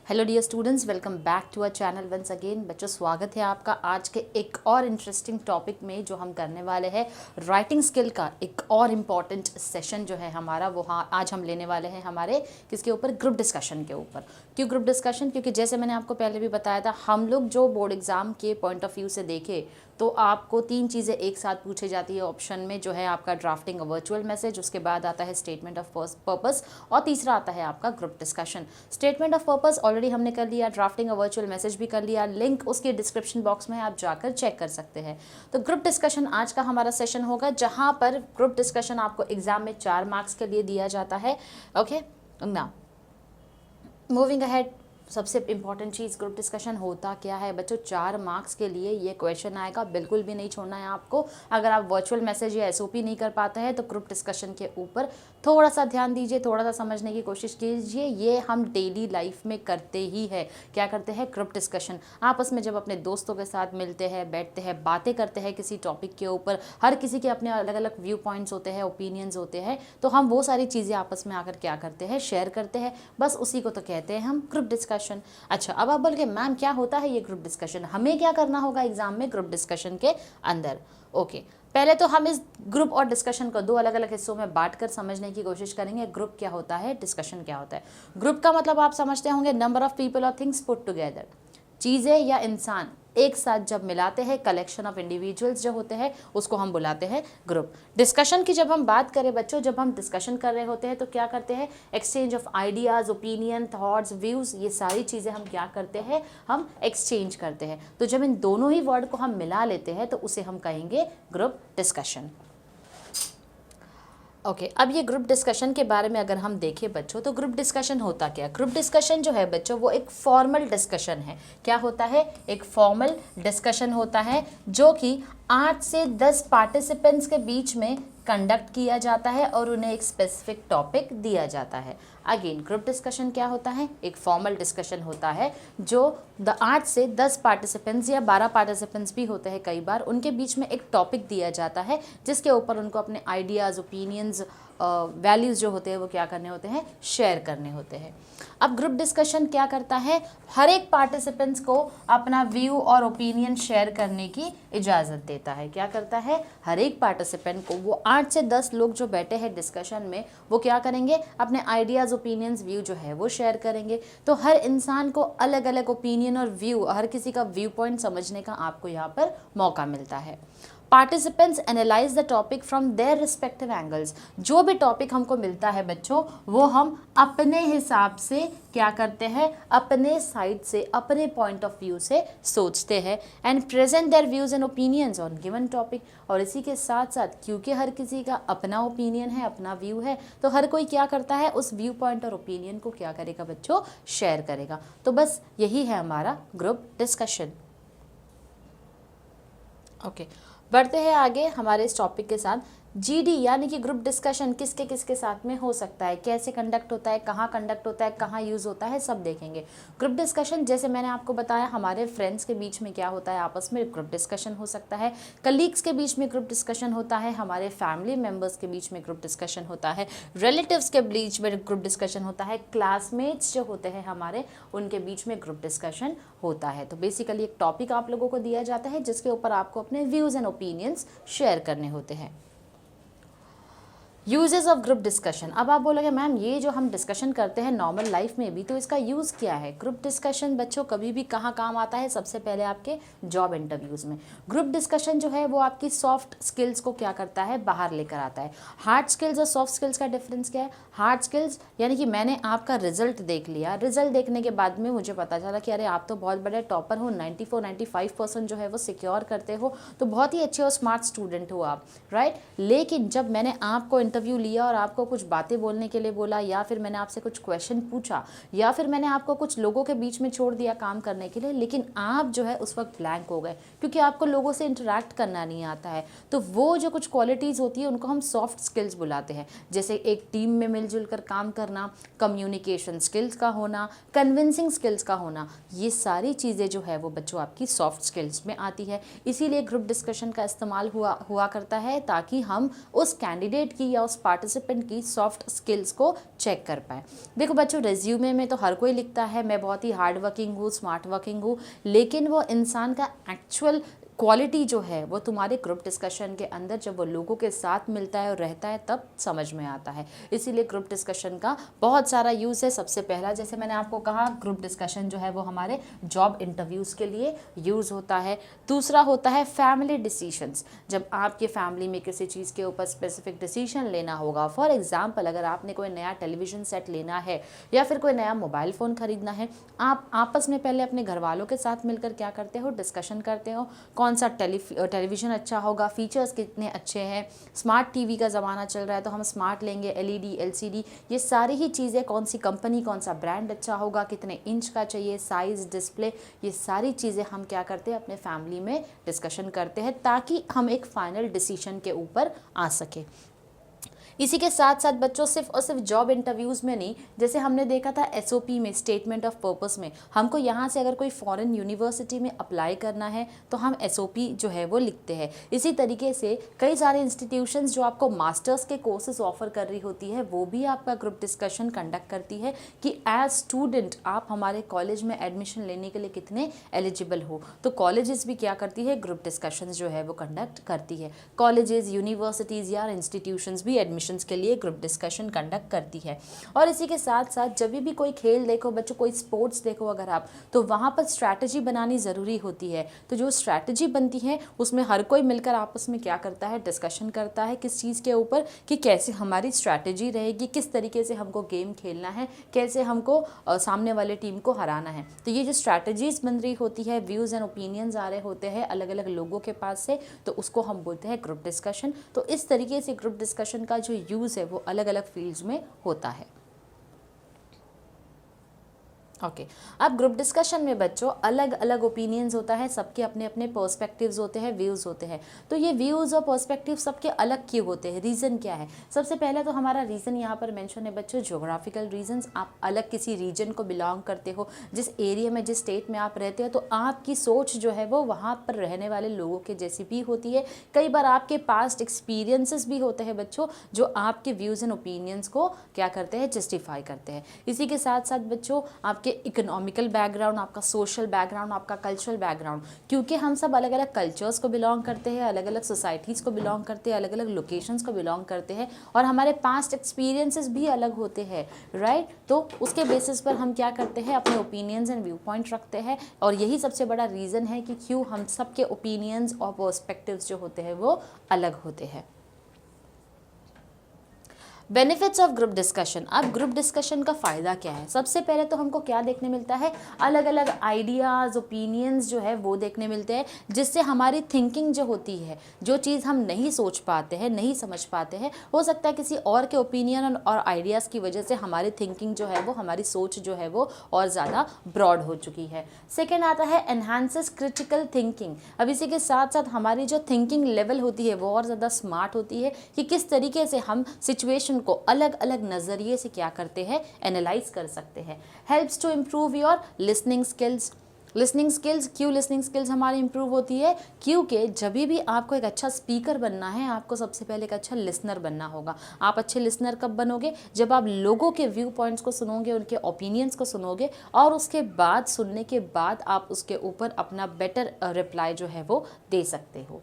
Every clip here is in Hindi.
Hello dear students, welcome back to our channel once again. बच्चों, स्वागत है आपका आज के एक और इंटरेस्टिंग टॉपिक में जो हम करने वाले हैं राइटिंग स्किल का एक और इम्पॉर्टेंट सेशन जो है हमारा वो आज हम लेने वाले हैं हमारे किसके ऊपर, ग्रुप डिस्कशन के ऊपर। क्यों ग्रुप डिस्कशन? क्योंकि जैसे मैंने आपको पहले भी बताया था, हम लोग जो बोर्ड एग्जाम के पॉइंट ऑफ व्यू से देखें तो आपको तीन चीज़ें एक साथ पूछी जाती है ऑप्शन में, जो है आपका ड्राफ्टिंग अ वर्चुअल मैसेज, उसके बाद आता है स्टेटमेंट ऑफ पर्पस और तीसरा आता है आपका group discussion. Statement of purpose already हमने कर लिया, ड्राफ्टिंग अ वर्चुअल मैसेज भी कर लिया, लिंक उसके डिस्क्रिप्शन बॉक्स में आप जाकर चेक कर सकते हैं। तो ग्रुप डिस्कशन आज का हमारा सेशन होगा, जहाँ पर ग्रुप डिस्कशन आपको एग्जाम में 4 मार्क्स के लिए दिया जाता है। ओके, नाउ मूविंग अहेड, सबसे इंपॉर्टेंट चीज़ ग्रुप डिस्कशन होता क्या है बच्चों? 4 मार्क्स के लिए ये क्वेश्चन आएगा, बिल्कुल भी नहीं छोड़ना है आपको। अगर आप वर्चुअल मैसेज या एसओपी नहीं कर पाते हैं तो ग्रुप डिस्कशन के ऊपर थोड़ा सा ध्यान दीजिए, थोड़ा सा समझने की कोशिश कीजिए। ये हम डेली लाइफ में करते ही है। क्या करते हैं? Group discussion. आपस में जब अपने दोस्तों के साथ मिलते हैं, बैठते हैं, बातें करते हैं किसी टॉपिक के ऊपर, हर किसी के अपने अलग अलग व्यू पॉइंट्स होते हैं, ओपिनियंस होते हैं, तो हम वो सारी चीज़ें आपस में आकर क्या करते हैं, शेयर करते हैं। बस उसी को तो कहते हैं हम ग्रुप डिस्कशन। अच्छा, अब आप बोल के मैम क्या होता है ये ग्रुप डिस्कशन, हमें क्या करना होगा एग्जाम में ग्रुप डिस्कशन के अंदर? ओके, पहले तो हम इस ग्रुप और डिस्कशन को 2 अलग अलग हिस्सों में बांटकर समझने की कोशिश करेंगे। ग्रुप क्या होता है, डिस्कशन क्या होता है। ग्रुप का मतलब आप समझते होंगे नंबर ऑफ पीपल और थिंग्स पुट टुगेदर, चीज़ें या इंसान एक साथ जब मिलाते हैं, कलेक्शन ऑफ इंडिविजुअल्स जो होते हैं उसको हम बुलाते हैं ग्रुप। डिस्कशन की जब हम बात करें बच्चों, जब हम डिस्कशन कर रहे होते हैं तो क्या करते हैं, exchange of ideas, opinion, thoughts, views, ये सारी चीज़ें हम क्या करते हैं, हम एक्सचेंज करते हैं। तो जब इन दोनों ही वर्ड को हम मिला लेते हैं तो उसे हम कहेंगे ग्रुप डिस्कशन। ओके, अब ये ग्रुप डिस्कशन के बारे में अगर हम देखें बच्चों, तो ग्रुप डिस्कशन होता क्या? ग्रुप डिस्कशन जो है बच्चों वो एक फॉर्मल डिस्कशन है। क्या होता है? एक फॉर्मल डिस्कशन होता है जो कि 8 से 10 पार्टिसिपेंट्स के बीच में कंडक्ट किया जाता है और उन्हें एक स्पेसिफिक टॉपिक दिया जाता है। अगेन, ग्रुप डिस्कशन क्या होता है? एक फॉर्मल डिस्कशन होता है जो 8 से 10 पार्टिसिपेंट्स या 12 पार्टिसिपेंट्स भी होते हैं कई बार, उनके बीच में एक टॉपिक दिया जाता है जिसके ऊपर उनको अपने आइडियाज़, ओपिनियंस, वैल्यूज़ जो होते हैं वो क्या करने होते हैं, शेयर करने होते हैं। अब ग्रुप डिस्कशन क्या करता है, हर एक पार्टिसिपेंट्स को अपना व्यू और ओपिनियन शेयर करने की इजाज़त देता है। क्या करता है? हर एक पार्टिसिपेंट को, वो 8 से 10 लोग जो बैठे हैं डिस्कशन में, वो क्या करेंगे, अपने आइडियाज़, ओपिनियंस, व्यू जो है वो शेयर करेंगे। तो हर इंसान को अलग अलग ओपिनियन और व्यू, हर किसी का व्यू पॉइंट समझने का आपको यहाँ पर मौका मिलता है। Participants analyse the topic from their respective angles. जो भी टॉपिक हमको मिलता है बच्चों, वो हम अपने हिसाब से क्या करते हैं, अपने साइड से, अपने पॉइंट ऑफ व्यू से सोचते हैं and present their views and opinions on given topic. और इसी के साथ साथ क्योंकि हर किसी का अपना ओपिनियन है, अपना व्यू है, तो हर कोई क्या करता है, उस व्यू पॉइंट और ओपिनियन को क्या करेगा बच्चों, शेयर करेगा। तो बस यही है हमारा ग्रुप डिस्कशन। ओके, बढ़ते हैं आगे हमारे इस टॉपिक के साथ। जीडी यानी कि ग्रुप डिस्कशन किसके किसके साथ में हो सकता है, कैसे कंडक्ट होता है, कहाँ कंडक्ट होता है, कहाँ यूज़ होता है, सब देखेंगे। ग्रुप डिस्कशन जैसे मैंने आपको बताया, हमारे फ्रेंड्स के बीच में क्या होता है, आपस में ग्रुप डिस्कशन हो सकता है, कलीग्स के बीच में ग्रुप डिस्कशन होता है, हमारे फैमिली मेम्बर्स के बीच में ग्रुप डिस्कशन होता है, रिलेटिव्स के बीच में ग्रुप डिस्कशन होता है, क्लासमेट्स जो होते हैं हमारे, उनके बीच में ग्रुप डिस्कशन होता है। तो बेसिकली एक टॉपिक आप लोगों को दिया जाता है जिसके ऊपर आपको अपने व्यूज़ एंड ओपिनियंस शेयर करने होते हैं। Uses of group discussion. अब आप बोलोगे मैम ये जो हम डिस्कशन करते हैं नॉर्मल लाइफ में भी, तो इसका यूज़ क्या है? ग्रुप डिस्कशन बच्चों कभी भी कहाँ काम आता है? सबसे पहले आपके जॉब इंटरव्यूज़ में। ग्रुप डिस्कशन जो है वो आपकी सॉफ्ट स्किल्स को क्या करता है, बाहर लेकर आता है। हार्ड स्किल्स और सॉफ्ट स्किल्स का डिफरेंस क्या है? हार्ड स्किल्स यानी कि मैंने आपका रिजल्ट देख लिया, रिजल्ट देखने के बाद में मुझे पता चला कि अरे आप तो बहुत बड़े टॉपर हो, 94-95% जो है वो सिक्योर करते हो, तो बहुत ही अच्छे और स्मार्ट स्टूडेंट हो आप, राइट। लेकिन जब मैंने आपको इंटरव्यू लिया और आपको कुछ बातें बोलने के लिए बोला, या फिर मैंने आपसे कुछ क्वेश्चन पूछा, या फिर मैंने आपको कुछ लोगों के बीच में छोड़ दिया काम करने के लिए, लेकिन आप जो है उस वक्त ब्लैंक हो गए क्योंकि आपको लोगों से इंटरेक्ट करना नहीं आता है, तो वो जो कुछ क्वालिटीज़ होती है उनको हम सॉफ्ट स्किल्स बुलाते हैं। जैसे एक टीम में मिलजुल कर काम करना, कम्युनिकेशन स्किल्स का होना, कन्विंसिंग स्किल्स का होना, ये सारी चीज़ें जो है वो बच्चों आपकी सॉफ्ट स्किल्स में आती है। इसीलिए ग्रुप डिस्कशन का इस्तेमाल हुआ करता है ताकि हम उस कैंडिडेट की या उस पार्टिसिपेंट की सॉफ्ट स्किल्स को चेक कर पाए। देखो बच्चों, रिज्यूमे में तो हर कोई लिखता है मैं बहुत ही हार्ड वर्किंग हूँ, स्मार्ट वर्किंग हूँ, लेकिन वो इंसान का एक्चुअल क्वालिटी जो है वो तुम्हारे ग्रुप डिस्कशन के अंदर जब वो लोगों के साथ मिलता है और रहता है तब समझ में आता है। इसीलिए ग्रुप डिस्कशन का बहुत सारा यूज़ है। सबसे पहला, जैसे मैंने आपको कहा, ग्रुप डिस्कशन जो है वो हमारे जॉब इंटरव्यूज़ के लिए यूज़ होता है। दूसरा होता है फैमिली डिसीशंस। जब आपके फैमिली में किसी चीज़ के ऊपर स्पेसिफिक डिसीजन लेना होगा, फॉर एग्जाम्पल अगर आपने कोई नया टेलीविज़न सेट लेना है या फिर कोई नया मोबाइल फ़ोन ख़रीदना है, आप आपस में पहले अपने घर वालों के साथ मिलकर क्या करते हो, डिस्कशन करते हो कौन सा टेलीविज़न अच्छा होगा, फीचर्स कितने अच्छे हैं, स्मार्ट टीवी का ज़माना चल रहा है तो हम स्मार्ट लेंगे, एलईडी, एलसीडी, ये सारी ही चीज़ें, कौन सी कंपनी, कौन सा ब्रांड अच्छा होगा, कितने इंच का चाहिए, साइज़, डिस्प्ले, ये सारी चीज़ें हम क्या करते हैं अपने फैमिली में डिस्कशन करते हैं ताकि हम एक फाइनल डिसीजन के ऊपर आ सके। इसी के साथ साथ बच्चों सिर्फ और सिर्फ जॉब इंटरव्यूज़ में नहीं, जैसे हमने देखा था एसओपी में, स्टेटमेंट ऑफ पर्पस में, हमको यहाँ से अगर कोई फॉरेन यूनिवर्सिटी में अप्लाई करना है तो हम एसओपी जो है वो लिखते हैं। इसी तरीके से कई सारे इंस्टीट्यूशंस जो आपको मास्टर्स के कोर्सेज ऑफर कर रही होती है वो भी आपका ग्रुप डिस्कशन कंडक्ट करती है कि एज स्टूडेंट आप हमारे कॉलेज में एडमिशन लेने के लिए कितने एलिजिबल हो। तो कॉलेजेस भी क्या करती है, ग्रुप डिस्कशन जो है वो कंडक्ट करती है। कॉलेजेस, यूनिवर्सिटीज़ या इंस्टीट्यूशंस भी एडमिशन के लिए ग्रुप डिस्कशन कंडक्ट करती है। और इसी के साथ साथ जब भी कोई खेल देखो बच्चों, कोई स्पोर्ट्स देखो अगर आप, तो वहाँ पर स्ट्रैटेजी बनानी ज़रूरी होती है। तो जो स्ट्रैटेजी बनती है उसमें हर कोई मिलकर आपस में क्या करता है, डिस्कशन करता है किस चीज़ के ऊपर, कि कैसे हमारी स्ट्रैटेजी रहेगी, किस तरीके से हमको गेम खेलना है, कैसे हमको सामने वाले टीम को हराना है। तो ये जो स्ट्रैटेजीज बन रही होती है, व्यूज़ एंड ओपिनियंस आ रहे होते हैं अलग अलग लोगों के पास से, तो उसको हम बोलते हैं ग्रुप डिस्कशन। तो इस तरीके से ग्रुप डिस्कशन का जो यूज़ है वो अलग अलग फील्ड्स में होता है। ओके अब ग्रुप डिस्कशन में बच्चों अलग अलग ओपिनियंस होता है, सबके अपने अपने पर्सपेक्टिव्स होते हैं, व्यूज़ होते हैं। तो ये व्यूज़ और पर्सपेक्टिव सबके अलग क्यों होते हैं, रीज़न क्या है? सबसे पहले तो हमारा रीज़न यहाँ पर मेंशन है बच्चों, ज्योग्राफिकल रीजंस। आप अलग किसी रीजन को बिलोंग करते हो, जिस एरिया में, जिस स्टेट में आप रहते हो, तो आपकी सोच जो है वो वहाँ पर रहने वाले लोगों के जैसी भी होती है। कई बार आपके पास्ट एक्सपीरियंसेस भी होते हैं बच्चों जो आपके व्यूज़ एंड ओपिनियंस को क्या करते हैं, जस्टिफाई करते हैं। इसी के साथ साथ बच्चों आपके इकोनॉमिकल बैकग्राउंड, आपका सोशल बैकग्राउंड, आपका कल्चरल बैकग्राउंड, क्योंकि हम सब अलग अलग कल्चर्स को बिलोंग करते हैं, अलग अलग सोसाइटीज़ को बिलोंग करते हैं, अलग अलग लोकेशंस को बिलोंग करते हैं, और हमारे पास्ट एक्सपीरियंसेस भी अलग होते हैं, राइट। तो उसके बेसिस पर हम क्या करते हैं, अपने ओपिनियंस एंड व्यू पॉइंट रखते हैं, और यही सबसे बड़ा रीज़न है कि क्यों हम सब के ओपिनियंस और पर्सपेक्टिव्स जो होते हैं वो अलग होते हैं। Benefits of group discussion. अब ग्रुप डिस्कशन का फ़ायदा क्या है? सबसे पहले तो हमको क्या देखने मिलता है, अलग अलग आइडियाज़, ओपिनियंस जो है वो देखने मिलते हैं, जिससे हमारी थिंकिंग जो होती है, जो चीज़ हम नहीं सोच पाते हैं, नहीं समझ पाते हैं, हो सकता है किसी और के ओपिनियन और आइडियाज़ की वजह से हमारी थिंकिंग जो है वो, हमारी सोच जो है वो और ज़्यादा ब्रॉड हो चुकी है। सेकेंड आता है एनहांसेस क्रिटिकल थिंकिंग। अब इसी के साथ साथ हमारी जो थिंकिंग लेवल होती है वो और ज़्यादा स्मार्ट होती है कि किस तरीके से हम सिचुएशन को अलग अलग नज़रिए से क्या करते हैं, एनालाइज कर सकते हैं। Helps to improve your listening skills. Listening skills, क्यों लिसनिंग स्किल्स हमारी इंप्रूव होती है? क्योंकि जब भी आपको एक अच्छा स्पीकर बनना है, आपको सबसे पहले एक अच्छा लिसनर बनना होगा। आप अच्छे लिसनर कब बनोगे? जब आप लोगों के व्यू पॉइंट्स को सुनोगे, उनके ओपिनियंस को सुनोगे, और उसके बाद, सुनने के बाद आप उसके ऊपर अपना बेटर रिप्लाई जो है वो दे सकते हो।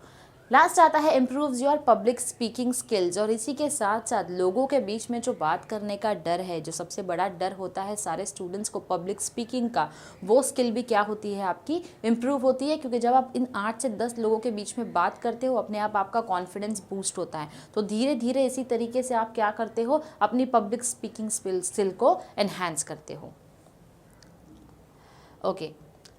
लास्ट आता है improves your public speaking skills. और इसी के साथ साथ लोगों के बीच में जो बात करने का डर है, जो सबसे बड़ा डर होता है सारे स्टूडेंट्स को पब्लिक स्पीकिंग का, वो स्किल भी क्या होती है, आपकी इम्प्रूव होती है। क्योंकि जब आप इन 8 से 10 लोगों के बीच में बात करते हो, अपने आप आपका कॉन्फिडेंस बूस्ट होता है। तो धीरे धीरे इसी तरीके से आप क्या करते हो, अपनी पब्लिक स्पीकिंग स्किल को एनहांस करते हो। ओके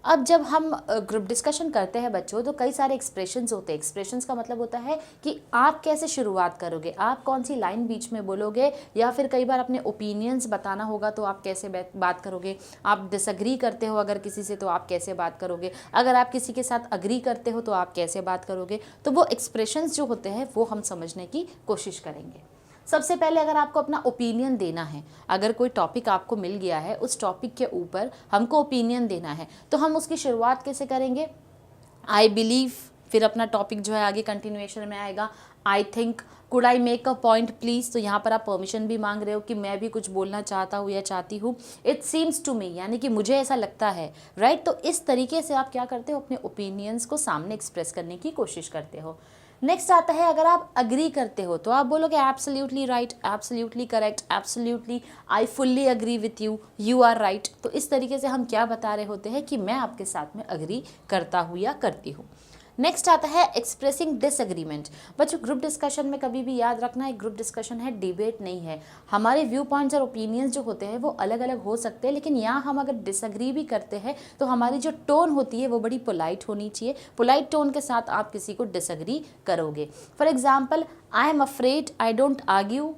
अब जब हम ग्रुप डिस्कशन करते हैं बच्चों, तो कई सारे एक्सप्रेशंस होते हैं। एक्सप्रेशंस का मतलब होता है कि आप कैसे शुरुआत करोगे, आप कौन सी लाइन बीच में बोलोगे, या फिर कई बार अपने ओपिनियंस बताना होगा तो आप कैसे बात करोगे। आप डिसएग्री करते हो अगर किसी से तो आप कैसे बात करोगे, अगर आप किसी के साथ अग्री करते हो तो आप कैसे बात करोगे। तो वो एक्सप्रेशंस जो होते हैं वो हम समझने की कोशिश करेंगे। सबसे पहले अगर आपको अपना ओपिनियन देना है, अगर कोई टॉपिक आपको मिल गया है, उस टॉपिक के ऊपर हमको ओपिनियन देना है, तो हम उसकी शुरुआत कैसे करेंगे? आई बिलीव, फिर अपना टॉपिक जो है आगे कंटिन्यूएशन में आएगा, I think, could I make a point please, तो यहाँ पर आप परमिशन भी मांग रहे हो कि मैं भी कुछ बोलना चाहता हूँ या चाहती हूँ। इट सीम्स टू मी, यानी कि मुझे ऐसा लगता है, राइट। तो इस तरीके से आप क्या करते हो, अपने ओपिनियंस को सामने एक्सप्रेस करने की कोशिश करते हो। नेक्स्ट आता है, अगर आप अग्री करते हो तो आप बोलोगे absolutely right, absolutely correct, absolutely I fully agree with you, you are right. तो इस तरीके से हम क्या बता रहे होते हैं कि मैं आपके साथ में अग्री करता हूँ या करती हूँ। नेक्स्ट आता है एक्सप्रेसिंग डिसएग्रीमेंट। बच्चों, ग्रुप डिस्कशन में कभी भी याद रखना है, ग्रुप डिस्कशन है, डिबेट नहीं है। हमारे व्यू पॉइंट्स और ओपिनियंस जो होते हैं वो अलग अलग हो सकते हैं, लेकिन यहाँ हम अगर डिसएग्री भी करते हैं तो हमारी जो टोन होती है वो बड़ी पोलाइट होनी चाहिए। पोलाइट टोन के साथ आप किसी को डिसएग्री करोगे। For example, I am afraid I don't argue,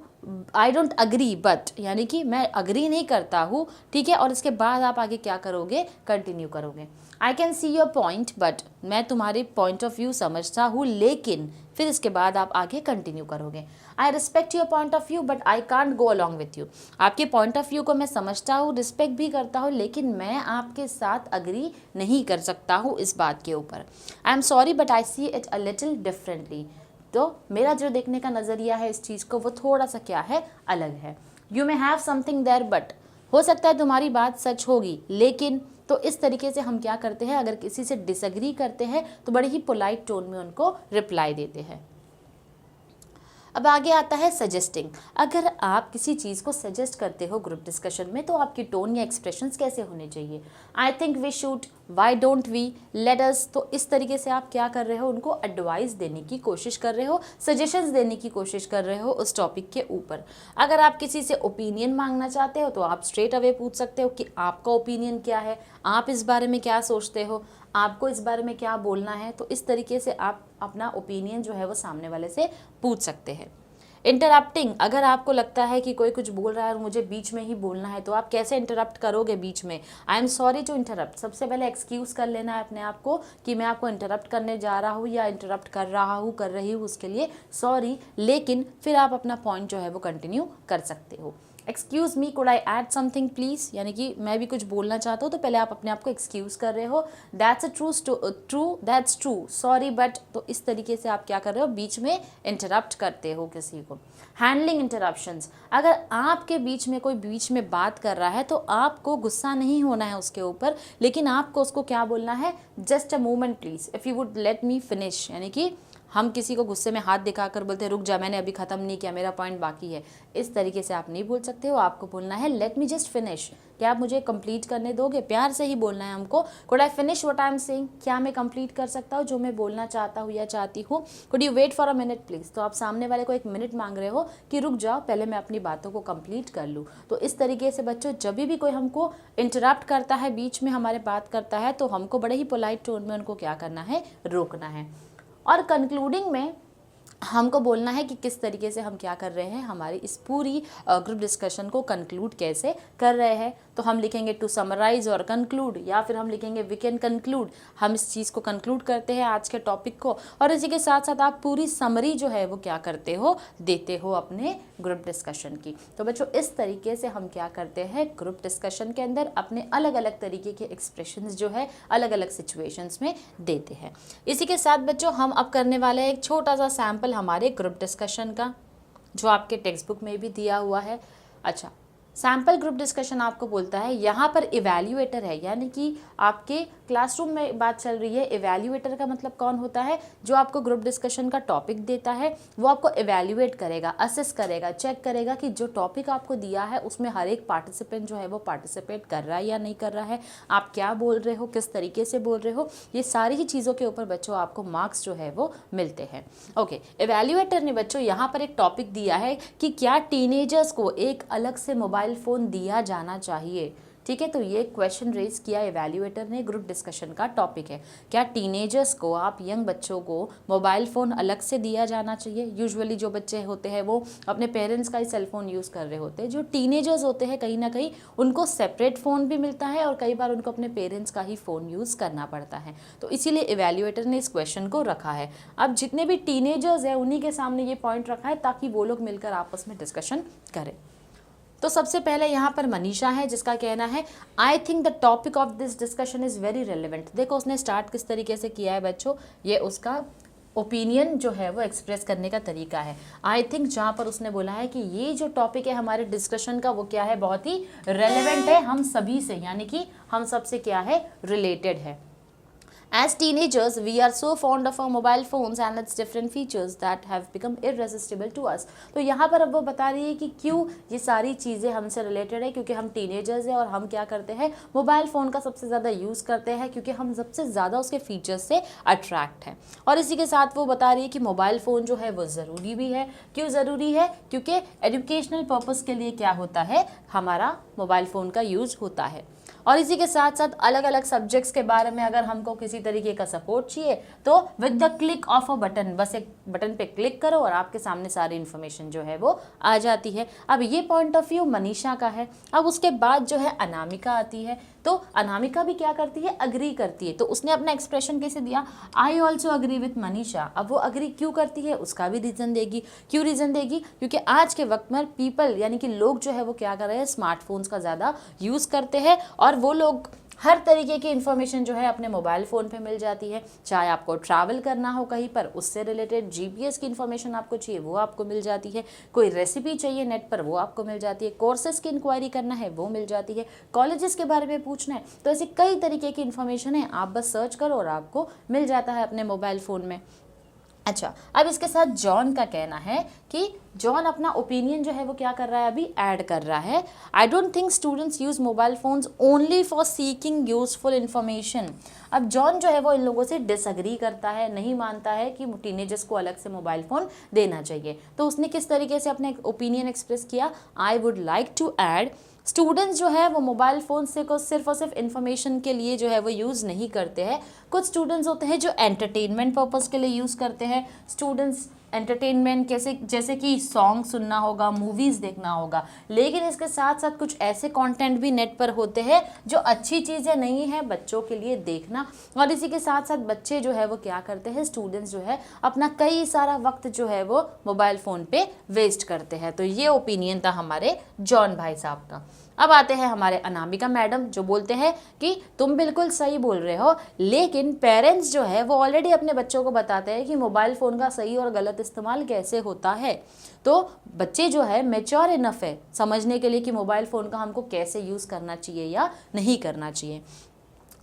I don't agree but, यानी कि मैं अग्री नहीं करता हूँ, ठीक है। और इसके बाद आप आगे क्या करोगे, कंटिन्यू करोगे। I can see your point but, मैं तुम्हारे पॉइंट ऑफ व्यू समझता हूँ लेकिन, फिर इसके बाद आप आगे कंटिन्यू करोगे। I respect your point of view but I can't go along with you, आपके पॉइंट ऑफ व्यू को मैं समझता हूँ, रिस्पेक्ट भी करता हूँ, लेकिन मैं आपके साथ अग्री नहीं कर सकता हूँ इस बात के ऊपर। आई am sorry but I see it a little differently, तो मेरा जो देखने का नज़रिया है इस चीज़ को वो थोड़ा सा क्या है, अलग है। You may have something there but, हो सकता है तुम्हारी बात सच होगी लेकिन, तो इस तरीके से हम क्या करते हैं, अगर किसी से डिसएग्री करते हैं तो बड़े ही पोलाइट टोन में उनको रिप्लाई देते हैं। अब आगे आता है सजेस्टिंग। अगर आप किसी चीज़ को सजेस्ट करते हो ग्रुप डिस्कशन में तो आपकी टोन या एक्सप्रेशंस कैसे होने चाहिए। I think we should, why don't we, let us, तो इस तरीके से आप क्या कर रहे हो, उनको एडवाइस देने की कोशिश कर रहे हो, सजेशंस देने की कोशिश कर रहे हो उस टॉपिक के ऊपर। अगर आप किसी से ओपिनियन मांगना चाहते हो तो आप स्ट्रेट अवे पूछ सकते हो कि आपका ओपिनियन क्या है, आप इस बारे में क्या सोचते हो, आपको इस बारे में क्या बोलना है। तो इस तरीके से आप अपना ओपिनियन जो है वो सामने वाले से पूछ सकते हैं। इंटरप्टिंग, अगर आपको लगता है कि कोई कुछ बोल रहा है और मुझे बीच में ही बोलना है तो आप कैसे इंटरप्ट करोगे बीच में। I am sorry to interrupt, सबसे पहले एक्सक्यूज़ कर लेना है अपने आप को कि मैं आपको इंटरप्ट करने जा रहा हूँ या इंटरप्ट कर रहा हूँ, कर रही हूँ, उसके लिए सॉरी, लेकिन फिर आप अपना पॉइंट जो है वो कंटिन्यू कर सकते हो। Excuse me could I add something please, यानी कि मैं भी कुछ बोलना चाहता हूँ, तो पहले आप अपने आप को एक्सक्यूज़ कर रहे हो। That's a true, that's true, sorry but, तो इस तरीके से आप क्या कर रहे हो, बीच में इंटरप्ट करते हो किसी को। हैंडलिंग इंटरप्शंस, अगर आपके बीच में कोई बीच में बात कर रहा है तो आपको गुस्सा नहीं होना है उसके ऊपर, लेकिन आपको उसको क्या बोलना है, just a moment please, if you would let me finish. यानी कि हम किसी को गुस्से में हाथ दिखाकर बोलते हैं रुक जा, मैंने अभी ख़त्म नहीं किया, मेरा पॉइंट बाकी है, इस तरीके से आप नहीं बोल सकते हो। आपको बोलना है लेट मी जस्ट फिनिश, क्या आप मुझे कंप्लीट करने दोगे, प्यार से ही बोलना है हमको। Could I finish what I am saying, क्या मैं कंप्लीट कर सकता हूँ जो मैं बोलना चाहता हूँ या चाहती हूँ। Could you wait for a minute please, तो आप सामने वाले को एक मिनट मांग रहे हो कि रुक जाओ पहले मैं अपनी बातों को कंप्लीट कर लूँ। तो इस तरीके से बच्चों, जब भी कोई हमको इंटरप्ट करता है, बीच में हमारे बात करता है, तो हमको बड़े ही पोलाइट टोन में उनको क्या करना है, रोकना है। और कंक्लूडिंग में हमको बोलना है कि किस तरीके से हम क्या कर रहे हैं, हमारी इस पूरी ग्रुप डिस्कशन को कंक्लूड कैसे कर रहे हैं। तो हम लिखेंगे टू समराइज और कंक्लूड, या फिर हम लिखेंगे वी कैन कंक्लूड, हम इस चीज़ को कंक्लूड करते हैं आज के टॉपिक को। और इसी के साथ साथ आप पूरी समरी जो है वो क्या करते हो, देते हो अपने ग्रुप डिस्कशन की। तो बच्चों, इस तरीके से हम क्या करते हैं, ग्रुप डिस्कशन के अंदर अपने अलग अलग तरीके के एक्सप्रेशंस जो है अलग अलग सिचुएशंस में देते हैं। इसी के साथ बच्चों, हम अब करने वाले हैं एक छोटा सा सैम्पल हमारे ग्रुप डिस्कशन का, जो आपके टेक्स्ट बुक में भी दिया हुआ है। अच्छा, सैम्पल ग्रुप डिस्कशन आपको बोलता है, यहाँ पर इवैल्यूएटर है, यानी कि आपके क्लासरूम में बात चल रही है। इवैल्यूएटर का मतलब कौन होता है, जो आपको ग्रुप डिस्कशन का टॉपिक देता है, वो आपको इवैल्यूएट करेगा, असेस करेगा, चेक करेगा कि जो टॉपिक आपको दिया है उसमें हर एक पार्टिसिपेंट जो है वो पार्टिसिपेट कर रहा है या नहीं कर रहा है, आप क्या बोल रहे हो, किस तरीके से बोल रहे हो, ये सारी ही चीज़ों के ऊपर बच्चों आपको मार्क्स जो है वो मिलते हैं। ओके, इवैल्यूएटर ने बच्चों यहाँ पर एक टॉपिक दिया है कि क्या टीनेजर्स को एक अलग से मोबाइल फ़ोन दिया जाना चाहिए। ठीक है, तो ये क्वेश्चन रेज किया इवैल्यूएटर ने, ग्रुप डिस्कशन का टॉपिक है, क्या टीनेजर्स को, आप यंग बच्चों को मोबाइल फ़ोन अलग से दिया जाना चाहिए। यूजुअली जो बच्चे होते हैं वो अपने पेरेंट्स का ही सेल फ़ोन यूज़ कर रहे होते हैं। जो टीनेजर्स होते हैं कहीं ना कहीं उनको सेपरेट फ़ोन भी मिलता है और कई बार उनको अपने पेरेंट्स का ही फ़ोन यूज़ करना पड़ता है। तो इसीलिए इवैल्यूएटर ने इस क्वेश्चन को रखा है। अब जितने भी टीनेजर्स हैं उन्हीं के सामने ये पॉइंट रखा है ताकि वो लोग मिलकर आपस में डिस्कशन करें। तो सबसे पहले यहाँ पर मनीषा है, जिसका कहना है I think the topic of this discussion is very relevant. देखो उसने स्टार्ट किस तरीके से किया है बच्चों, ये उसका ओपिनियन जो है वो एक्सप्रेस करने का तरीका है। आई थिंक जहाँ पर उसने बोला है कि ये जो टॉपिक है हमारे डिस्कशन का वो क्या है, बहुत ही रेलेवेंट है हम सभी से, यानी कि हम सबसे क्या है, रिलेटेड है। As teenagers, we are so fond of our mobile phones and its different features that have become irresistible to us. तो यहाँ पर अब वो बता रही है कि क्यों ये सारी चीज़ें हमसे रिलेटेड है, क्योंकि हम टीनेजर्स हैं और हम क्या करते हैं, मोबाइल फ़ोन का सबसे ज़्यादा यूज़ करते हैं क्योंकि हम सबसे ज़्यादा उसके फीचर्स से अट्रैक्ट हैं। और इसी के साथ वो बता रही है कि मोबाइल फ़ोन जो है वो ज़रूरी भी है। क्यों ज़रूरी है? क्योंकि एजुकेशनल पर्पज़ के लिए क्या होता है, हमारा मोबाइल फ़ोन का यूज़ होता है। और इसी के साथ साथ अलग अलग सब्जेक्ट्स के बारे में अगर हमको किसी तरीके का सपोर्ट चाहिए तो with the click of a button, बस एक बटन पे क्लिक करो और आपके सामने सारी इन्फॉर्मेशन जो है वो आ जाती है। अब ये पॉइंट ऑफ व्यू मनीषा का है। अब उसके बाद जो है अनामिका आती है, तो अनामिका भी क्या करती है, अग्री करती है। तो उसने अपना एक्सप्रेशन कैसे दिया, I also agree with Manisha. अब वो अग्री क्यों करती है उसका भी रीज़न देगी। क्यों रीज़न देगी? क्योंकि आज के वक्त में पीपल यानी कि लोग जो है वो क्या कर रहे हैं, स्मार्टफोन्स का ज़्यादा यूज़ करते हैं और वो लोग हर तरीके की इन्फॉर्मेशन जो है अपने मोबाइल फ़ोन पे मिल जाती है। चाहे आपको ट्रैवल करना हो कहीं पर, उससे रिलेटेड जीपीएस की इन्फॉर्मेशन आपको चाहिए वो आपको मिल जाती है। कोई रेसिपी चाहिए नेट पर वो आपको मिल जाती है। कोर्सेज़ की इंक्वायरी करना है वो मिल जाती है। कॉलेजेस के बारे में पूछना है, तो ऐसी कई तरीके की इन्फॉर्मेशन है, आप बस सर्च करो और आपको मिल जाता है अपने मोबाइल फ़ोन में। अच्छा, अब इसके साथ जॉन का कहना है कि जॉन अपना ओपिनियन जो है वो क्या कर रहा है, अभी ऐड कर रहा है। I don't think students use mobile phones only for seeking useful information. अब जॉन जो है वो इन लोगों से डिसअग्री करता है, नहीं मानता है कि टीनेजर्स को अलग से मोबाइल फ़ोन देना चाहिए। तो उसने किस तरीके से अपने ओपिनियन एक्सप्रेस किया, I would like to add, students जो है वो मोबाइल फ़ोन से को सिर्फ और सिर्फ इन्फॉर्मेशन के लिए जो है वो यूज़ नहीं करते हैं। कुछ स्टूडेंट्स होते हैं जो एंटरटेनमेंट पर्पज़ के लिए यूज़ करते हैं। स्टूडेंट्स एंटरटेनमेंट कैसे, जैसे कि सॉन्ग सुनना होगा, मूवीज़ देखना होगा, लेकिन इसके साथ साथ कुछ ऐसे कंटेंट भी नेट पर होते हैं जो अच्छी चीज़ें नहीं है बच्चों के लिए देखना। और इसी के साथ साथ बच्चे जो है वो क्या करते हैं, स्टूडेंट्स जो है अपना कई सारा वक्त जो है वो मोबाइल फ़ोन पे वेस्ट करते हैं। तो ये ओपिनियन था हमारे जॉन भाई साहब का। अब आते हैं हमारे अनामिका मैडम जो बोलते हैं कि तुम बिल्कुल सही बोल रहे हो, लेकिन पेरेंट्स जो है वो ऑलरेडी अपने बच्चों को बताते हैं कि मोबाइल फ़ोन का सही और गलत इस्तेमाल कैसे होता है। तो बच्चे जो है मैच्योर इनफ है समझने के लिए कि मोबाइल फ़ोन का हमको कैसे यूज़ करना चाहिए या नहीं करना चाहिए।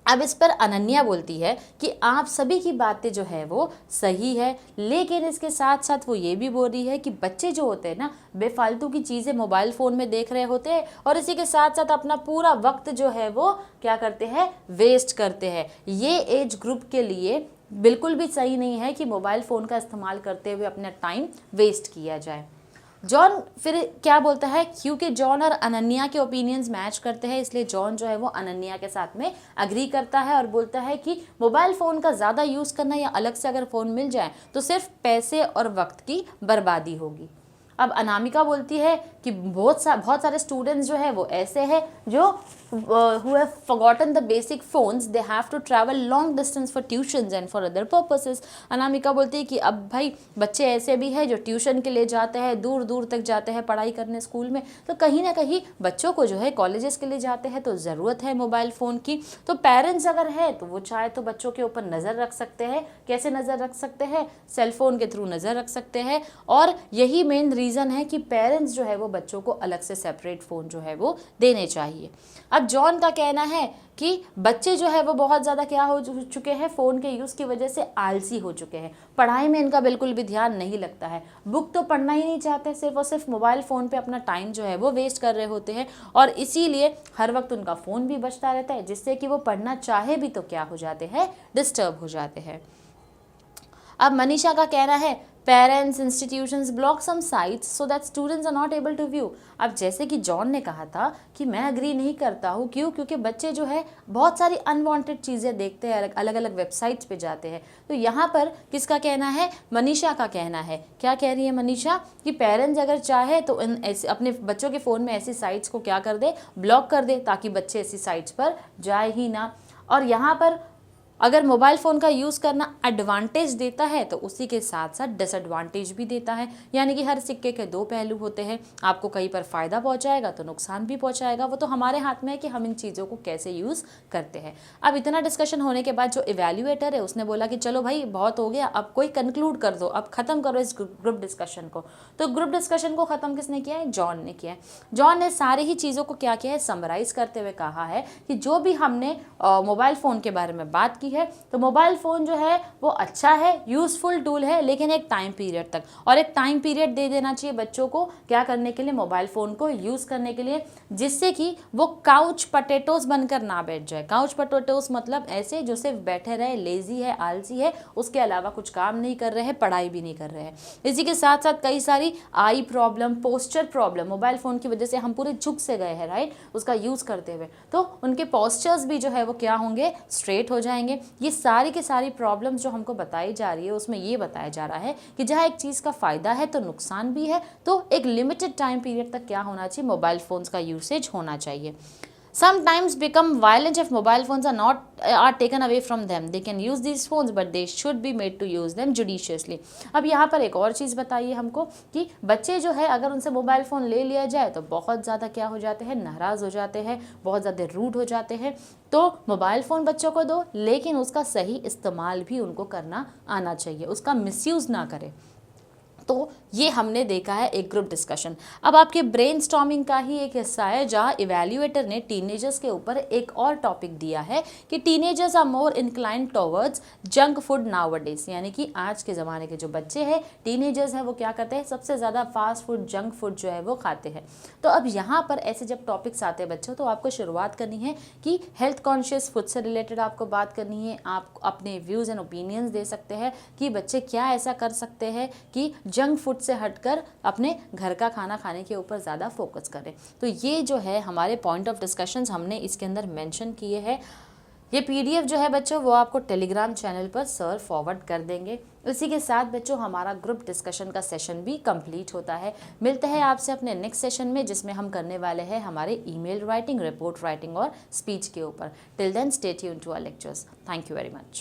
अब इस पर अनन्या बोलती है कि आप सभी की बातें जो है वो सही है, लेकिन इसके साथ साथ वो ये भी बोल रही है कि बच्चे जो होते हैं ना, बेफालतू की चीज़ें मोबाइल फ़ोन में देख रहे होते हैं और इसी के साथ साथ अपना पूरा वक्त जो है वो क्या करते हैं, वेस्ट करते हैं। ये एज ग्रुप के लिए बिल्कुल भी सही नहीं है कि मोबाइल फ़ोन का इस्तेमाल करते हुए अपना टाइम वेस्ट किया जाए। जॉन फिर क्या बोलता है, क्योंकि जॉन और अनन्या के ओपिनियंस मैच करते हैं इसलिए जॉन जो है वो अनन्या के साथ में अग्री करता है और बोलता है कि मोबाइल फ़ोन का ज़्यादा यूज़ करना या अलग से अगर फ़ोन मिल जाए तो सिर्फ पैसे और वक्त की बर्बादी होगी। अब अनामिका बोलती है कि बहुत सारे स्टूडेंट्स जो है वो ऐसे हैं जो who have forgotten the basic phones, they have to travel long distance for tuitions and for other purposes। Anamika बोलती है कि अब भाई बच्चे ऐसे भी हैं जो ट्यूशन के लिए जाते हैं, दूर दूर तक जाते हैं पढ़ाई करने स्कूल में, तो कहीं ना कहीं बच्चों को जो है कॉलेजेस के लिए जाते हैं तो ज़रूरत है मोबाइल फ़ोन की। तो पेरेंट्स अगर है तो वो चाहे तो बच्चों के ऊपर नज़र रख सकते हैं। कैसे नज़र रख सकते हैं? सेल फ़ोन के थ्रू नज़र रख सकते हैं। और यही मेन रीज़न है कि पेरेंट्स जो है वो बच्चों को अलग से सेपरेट फ़ोन जो है वो देने चाहिए। अब जॉन का कहना है कि बच्चे जो है वो बहुत ज़्यादा क्या हो चुके हैं, फ़ोन के यूज़ की वजह से आलसी हो चुके हैं। पढ़ाई में इनका बिल्कुल भी ध्यान नहीं लगता है, बुक तो पढ़ना ही नहीं चाहते, सिर्फ और सिर्फ मोबाइल फ़ोन पे अपना टाइम जो है वो वेस्ट कर रहे होते हैं और इसीलिए हर वक्त उनका फ़ोन भी बजता रहता है जिससे कि वो पढ़ना चाहे भी तो क्या हो जाते हैं, डिस्टर्ब हो जाते हैं। अब मनीषा का कहना है parents institutions block some sites so that students are not able to view. अब जैसे कि जॉन ने कहा था कि मैं अग्री नहीं करता हूँ, क्यों? क्योंकि बच्चे जो है बहुत सारी अनवांटेड चीज़ें देखते हैं, अलग अलग वेबसाइट्स पे जाते हैं। तो यहाँ पर किसका कहना है? मनीषा का कहना है। क्या कह रही है मनीषा? कि पेरेंट्स अगर चाहे तो इन ऐसे अपने बच्चों के फ़ोन में ऐसी साइट्स को क्या कर दे, ब्लॉक कर दे, ताकि बच्चे ऐसी साइट्स पर जाए ही ना। और यहाँ पर अगर मोबाइल फ़ोन का यूज़ करना एडवांटेज देता है तो उसी के साथ साथ डिसएडवांटेज भी देता है, यानी कि हर सिक्के के दो पहलू होते हैं। आपको कहीं पर फ़ायदा पहुंचाएगा तो नुकसान भी पहुंचाएगा, वो तो हमारे हाथ में है कि हम इन चीज़ों को कैसे यूज़ करते हैं। अब इतना डिस्कशन होने के बाद जो इवैल्यूएटर है उसने बोला कि चलो भाई बहुत हो गया, अब कोई कंक्लूड कर दो, अब ख़त्म करो इस ग्रुप डिस्कशन को। तो ग्रुप डिस्कशन को ख़त्म किसने किया है? जॉन ने किया है। जॉन ने सारी ही चीज़ों को क्या किया है? समराइज़ करते हुए कहा है कि जो भी हमने मोबाइल फ़ोन के बारे में बात की है, तो मोबाइल फ़ोन जो है वो अच्छा है, यूज़फुल टूल है, लेकिन एक टाइम पीरियड तक, और एक टाइम पीरियड दे देना चाहिए बच्चों को क्या करने के लिए? मोबाइल फ़ोन को यूज़ करने के लिए, जिससे कि वो काउच पटेटोस बनकर ना बैठ जाए। काउच पटेटोस मतलब ऐसे जो सिर्फ बैठे रहे, लेजी है, आलसी है, उसके अलावा कुछ काम नहीं कर रहे हैं, पढ़ाई भी नहीं कर रहे हैं। इसी के साथ साथ कई सारी eye problem, posture problem, mobile phone की वजह से हम पूरे झुक से गए हैं, राइट, उसका यूज़ करते हुए, तो उनके पोस्चर्स भी जो है वो क्या होंगे? स्ट्रेट हो जाएंगे। ये सारी की सारी प्रॉब्लम्स जो हमको बताई जा रही है उसमें ये बताया जा रहा है कि जहाँ एक चीज़ का फ़ायदा है तो नुकसान भी है, तो एक लिमिटेड टाइम पीरियड तक क्या होना चाहिए? मोबाइल फ़ोन्स का यूसेज होना चाहिए। Sometimes become violent if mobile phones are taken away from them. They can use these phones, but they should be made to use them judiciously. अब यहाँ पर एक और चीज़ बताइए हमको कि बच्चे जो है अगर उनसे मोबाइल फ़ोन ले लिया जाए तो बहुत ज़्यादा क्या हो जाते हैं? नाराज़ हो जाते हैं, बहुत ज़्यादा रूड हो जाते हैं। तो मोबाइल फ़ोन बच्चों को दो, लेकिन उसका सही इस्तेमाल भी उनको करना आना चाहिए, उसका मिसयूज़ ना करें। तो ये हमने देखा है एक ग्रुप डिस्कशन। अब आपके ब्रेनस्टॉर्मिंग का ही एक हिस्सा है जहाँ इवैल्यूएटर ने टीनेजर्स के ऊपर एक और टॉपिक दिया है कि teenagers are more inclined towards junk food nowadays, यानी कि आज के ज़माने के जो बच्चे हैं, टीनेजर्स हैं, वो क्या करते हैं? सबसे ज़्यादा फास्ट फूड, जंक फूड जो है वो खाते हैं। तो अब यहाँ पर ऐसे जब टॉपिक्स आते हैं बच्चों, तो आपको शुरुआत करनी है कि हेल्थ कॉन्शियस फूड से रिलेटेड आपको बात करनी है। आप अपने व्यूज़ एंड ओपिनियंस दे सकते हैं कि बच्चे क्या ऐसा कर सकते हैं कि जंक फूड से हटकर अपने घर का खाना खाने के ऊपर ज़्यादा फोकस करें। तो ये जो है हमारे पॉइंट ऑफ डिस्कशंस हमने इसके अंदर मेंशन किए हैं। ये पीडीएफ जो है बच्चों वो आपको टेलीग्राम चैनल पर सर फॉरवर्ड कर देंगे। इसी के साथ बच्चों हमारा ग्रुप डिस्कशन का सेशन भी कंप्लीट होता है। मिलते हैं आपसे अपने नेक्स्ट सेशन में, जिसमें हम करने वाले हैं हमारे ईमेल राइटिंग, रिपोर्ट राइटिंग और स्पीच के ऊपर। Till then stay tuned to our lectures. Thank you very much.